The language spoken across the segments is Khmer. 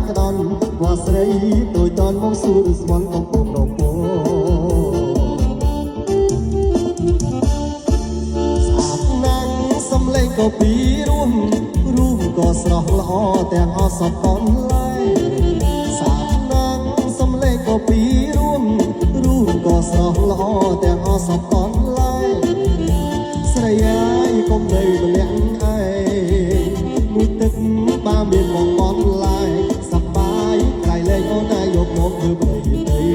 ក្តន់វ៉ាស្រីតូចតនមកសួរឬស្មន់កំពុងរពោស្អាតណាស់សំឡេងក៏ពីរួមក៏ស្រស់ល្អទាំងអស់សពនឡើយស្អាតណាស់សំឡេងក៏ពីរួមក៏ស្រស់ល្អទាំងអស់សពនឡើយស្រីអើយកុំនៅម្នាក់ឯងមួយទឹកបាមានបងបនឡើយសប្បាយក្រៃលែងអូនតែយកមកធ្វើប្រយោជន៍ទេ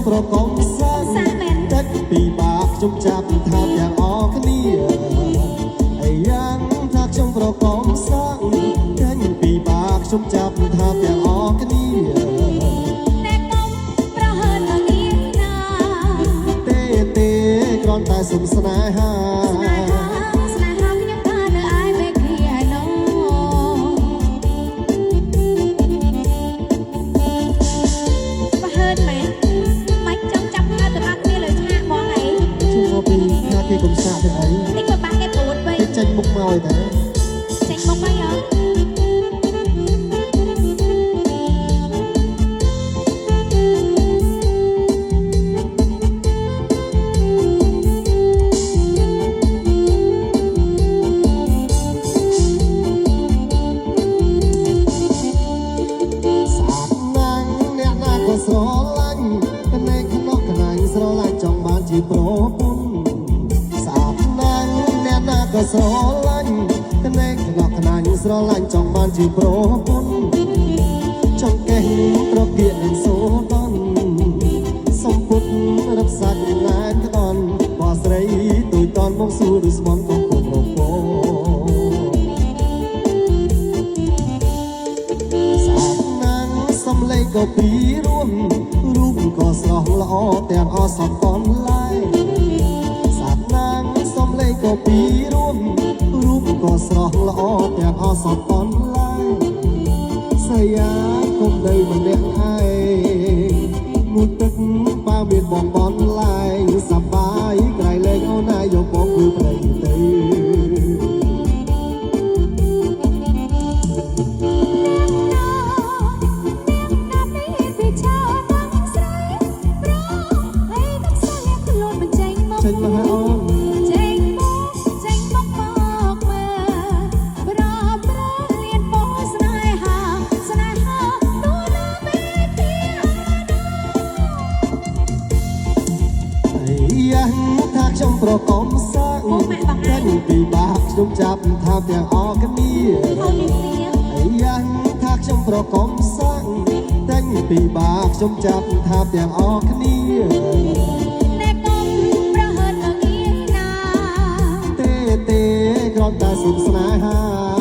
ប្រកបសាំទឹកពីបាខ្ញុំចាប់ថាទាំងអស់គ្នាអាយ៉ាងថាខ្ញុំប្រកបសាំចេញពីបាខ្ញុំចាប់ថាទាំងអស់គ្នាតែកុំប្រហើនមកងារណាទេគ្រាន់តែសុំស្នេហាគេកុំសាកទៅអីនេះក៏បាក់គេប្រួតវិញចេញមុខមកឲ្យតែចេញមុខមកអើស្អាតណាស់អ្នកណាក៏ស្រឡាញ់កណែកខ្នោះកណែងស្រឡាញ់ចង់បានជាប្រពន្ធក៏ស្រឡាញ់កណែកខ្នោះកណាញ់ស្រឡាញ់ចង់បានជាប្រពន្ធចង់កេះប្រគៀកនឹងសូតនសំពុតរកសាច់ណែនក្តន់បោះស្រីទួយតនមកសួរឬស្មន់កំពុងរពោស្អាតណាស់សំឡេងក៏ពីរួមក៏ស្រស់ល្អទាំងអស់សពនឡើយស្អាតណាស់សំឡេងក៏ពីក៏ស្រស់ល្អទាំងអស់សពនឡើយស្រីអាយកុំនៅម្នាក់ឯងមួយទឹកបើមានបងបនឡើយសប្បាយក្រៃលែងអូនណាយកបងគឺប្រៃទៅចេញមកហើយអូនថាខ្ញុំប្រកបសាំងតែពីបាខ្ញុំចាប់ថាទាំងអស់គ្នាអាយ៉ាងថាខ្ញុំប្រកបសាំងតែពីបាខ្ញុំចាប់ថាទាំងអស់គ្នាតែកុំប្រហើនមកងារណាទេគ្រាន់តែសុំស្នេហា